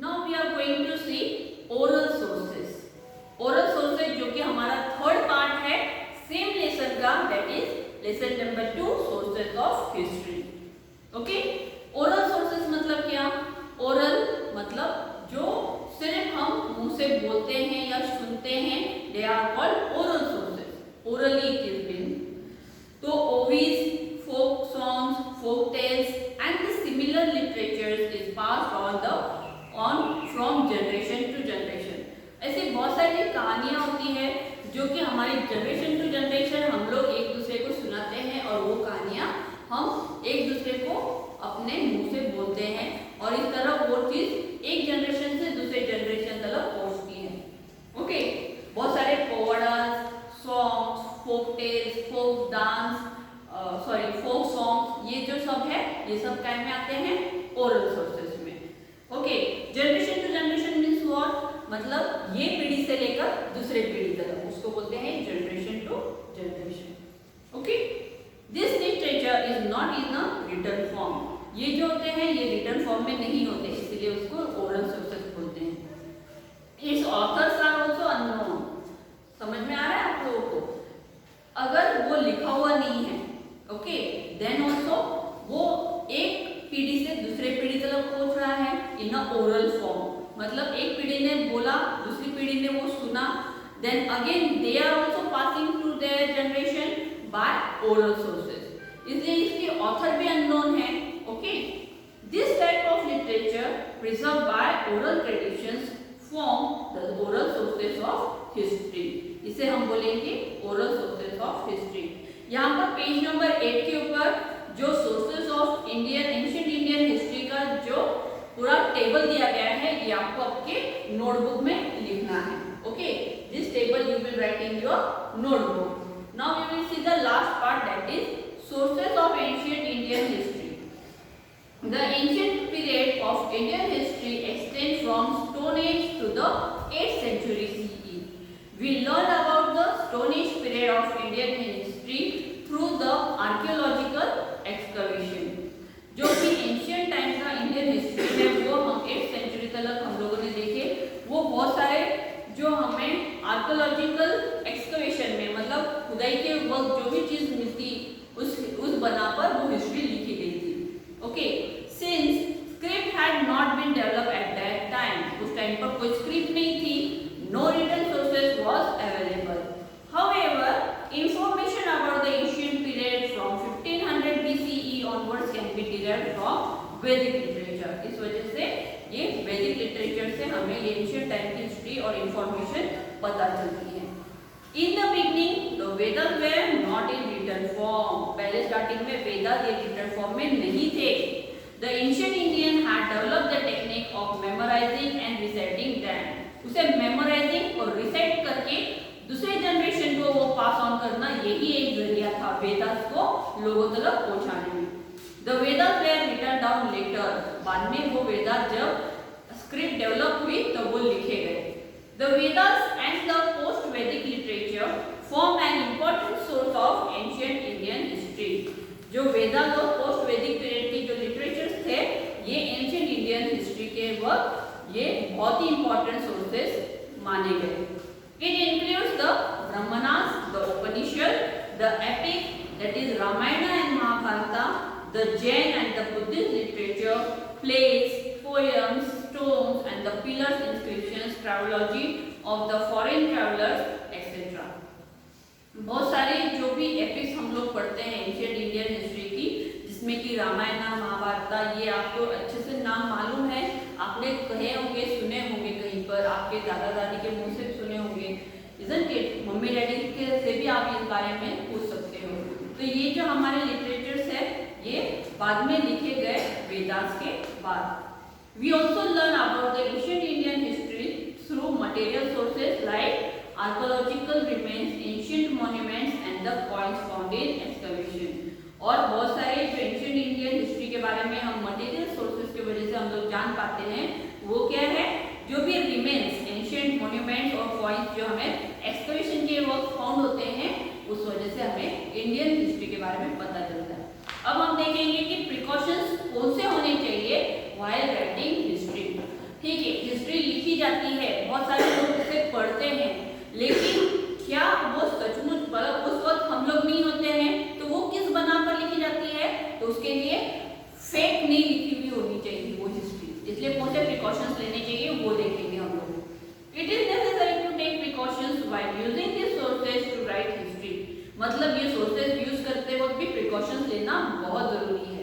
Now we are going to see oral sources. Oral sources जो कि हमारा third part है सेम लेसन का, that is lesson number 2 sources of history. Okay, oral sources मतलब क्या? Oral मतलब जो सिर्फ हम मुंह से बोलते हैं या सुनते हैं, they are called oral sources. Orally it is been. तो ओवीज, folk songs, folk tales and the similar literatures is passed on from generation to generation। ऐसी बहुत सारी कहानियां होती है जो कि हमारी जनरेशन टू जनरेशन हम लोग एक दूसरे को सुनाते हैं और वो कहानियां हम एक दूसरे को अपने मुंह से बोलते हैं और इस तरह वो चीज एक जनरेशन से दूसरे जनरेशन तक पहुंचती है। ओके, बहुत सारे पोवाडास, songs, folk tales, folk dance, folk songs, ये जो सब है ये सब काय में आते हैं? ओरल सोर्सेस में। Okay, generation to generation means what? मतलब ये पीढ़ी से लेकर दूसरे पीढ़ी तक, उसको बोलते हैं generation to generation. Okay, this literature is not in a written form. ये जो होते हैं ये रिटन फॉर्म में नहीं होते, इसलिए उसको ओरल सोर्सेस बोलते हैं। Its authors are also unknown. समझ में आ रहा है आप लोगों को? अगर वो लिखा हुआ नहीं है, ओके, देन ऑल्सो वो एक पीढ़ी से दूसरे पीढ़ी तक पहुंच रहा है इन अ ओरल फॉर्म। मतलब एक पीढ़ी ने बोला, दूसरी पीढ़ी ने वो सुना, then again they are also passing to their generation by oral sources. इसलिए इसके ऑथर भी अननोन है। Okay, this type of literature preserve by oral traditions form the oral sources of history. इसे हम बोलेंगे ओरल सोर्सेस ऑफ हिस्ट्री। यहाँ पर page number 8 के ऊपर जो sources of Indian ancient Indian history का जो पूरा टेबल दिया गया है ये आपको आपके नोटबुक में लिखना है। Okay, this table you will write in your notebook. Now you will see the last part, that is sources of ancient Indian history. The ancient period of Indian history extends from Stone Age to the 8th century CE. We learn about the Stone Age period of Indian history through the archaeological excavation. जो भी ancient time का Indian history है वो हम 8th century तक हम लोगों ने देखे। वो बहुत सारे जो हमें आर्कियोलॉजिकल एक्सकवेशन में मतलब खुदाई के वक्त जो भी चीज मिलती उस बना पर वो हिस्ट्री लिखी गई थी। Okay, since script had not been develop at that time, उस टाइम पर कोई स्क्रिप्ट नहीं थी, no written sources was available. However, information about the ancient period from 1500 BCE onwards can be derived from Vedic literature. इस वजह से ये Vedic literature से हमें ये एंशिएंट टाइम की हिस्ट्री और इंफॉर्मेशन पता चलती है। In the beginning, the Vedas were not in written form. पहले स्टार्टिंग में वेदास ये written form में नहीं थे। The ancient Indian had developed the technique of memorizing and reciting them. उसे memorizing और recite करके दूसरे जनरेशन को वो पास ऑन करना यही एक जरिया था वेदास को लोगों तक पहुंचाने में। The Vedas were written down later. बाद में वो वेदास जब स्क्रिप्ट डेवलप हुई तो वो लिखे गए। The Vedas and the post-Vedic literature form an important source of ancient Indian history. जो वेदास और पोस्ट-वैदिक पीरियड की जो लिटरेचर्स थे, ये एंशिएंट इंडियन हिस्ट्री के वक्त ये बहुत ही इंपॉर्टेंट सोर्सेस माने गए। It includes the Brahmanas, the Upanishad, the epic that is Ramayana and Mahabharata, the Jain and the Buddhist literature, plays, poems, stones and the pillars inscriptions, travelology of the foreign travelers, etc. बहुत सारे जो भी epics हम लोग पढ़ते हैं ancient Indian history की, जिसमें कि रामायण, महाभारत, ये आपको अच्छे से नाम मालूम है, आपने कहे होंगे, सुने होंगे कहीं पर, आपके दादा दादी के मुंह से सुने होंगे, इज़न्ट इट? मम्मी डैडी के से भी आप इस बारे में पूछ सकते हो। तो ये जो हमारे लिटरेचर्स है ये बाद में लिखे गए वेदास के बाद। We also learn about the ancient Indian history through material sources like archaeological remains, ancient monuments and the coins found in excavation। और बहुत सारे जो एंशिएंट इंडियन हिस्ट्री के बारे में हम मटेरियल सोर्सेज की वजह से हम लोग जान पाते हैं, वो क्या है? जो भी रिमेन्स, एंशिएंट मॉन्यूमेंट्स और कॉइन्स जो हमें एक्सकवेशन के वक्त फाउंड होते हैं, उस वजह से हमें इंडियन हिस्ट्री के बारे में पता चलता है। अब हम देखेंगे कि प्रिकॉशंस कौन से होने चाहिए व्हाइल राइटिंग हिस्ट्री। ठीक है, जाती है, बहुत सारे लोग उसे पढ़ते हैं, लेकिन क्या वो सचमुच मतलब उस वक्त हम लोग नहीं होते हैं तो वो किस बना पर लिखी जाती है, तो उसके लिए फेक नहीं लिखी हुई होनी चाहिए वो हिस्ट्री। इसलिए कौन से प्रिकॉशंस लेने चाहिए वो देखेंगे हम लोग। It is necessary to take precautions while using this sources to write history. मतलब ये सोर्सेज यूज करते वक्त भी प्रिकॉशंस लेना बहुत जरूरी है।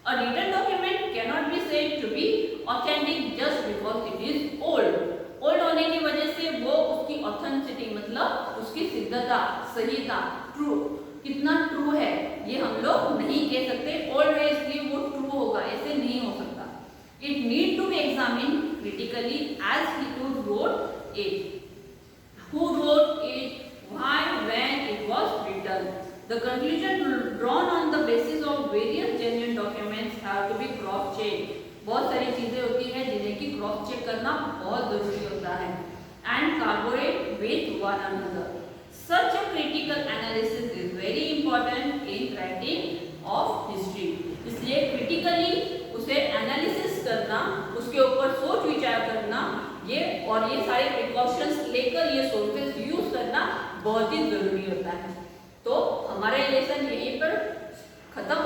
A written document cannot be said to be authentic just because it is old. Old होने की वजह से वो उसकी ऑथेंटिसिटी मतलब उसकी सिद्धता, सहीता, ट्रू, कितना ट्रू है ये हम लोग नहीं कह सकते। ओल्ड है इसलिए वो ट्रू होगा, ऐसे नहीं हो सकता। It need to be examine critically as he to wrote it, who wrote it, why, when it was written. The conclusion drawn on the basis of various genuine documents have to be cross checked. बहुत सारी चीजें होती हैं जिन्हें की cross check करना बहुत जरूरी होता है। And corroborate with one another. Such a critical analysis is very important in writing of history. इसलिए क्रिटिकली उसे एनालिसिस करना, उसके ऊपर सोच विचार करना, ये और ये सारे प्रिकॉशंस लेकर ये सोर्सेज यूज करना बहुत ही जरूरी होता है। तो हमारा ये लेसन यहीं पर खत्म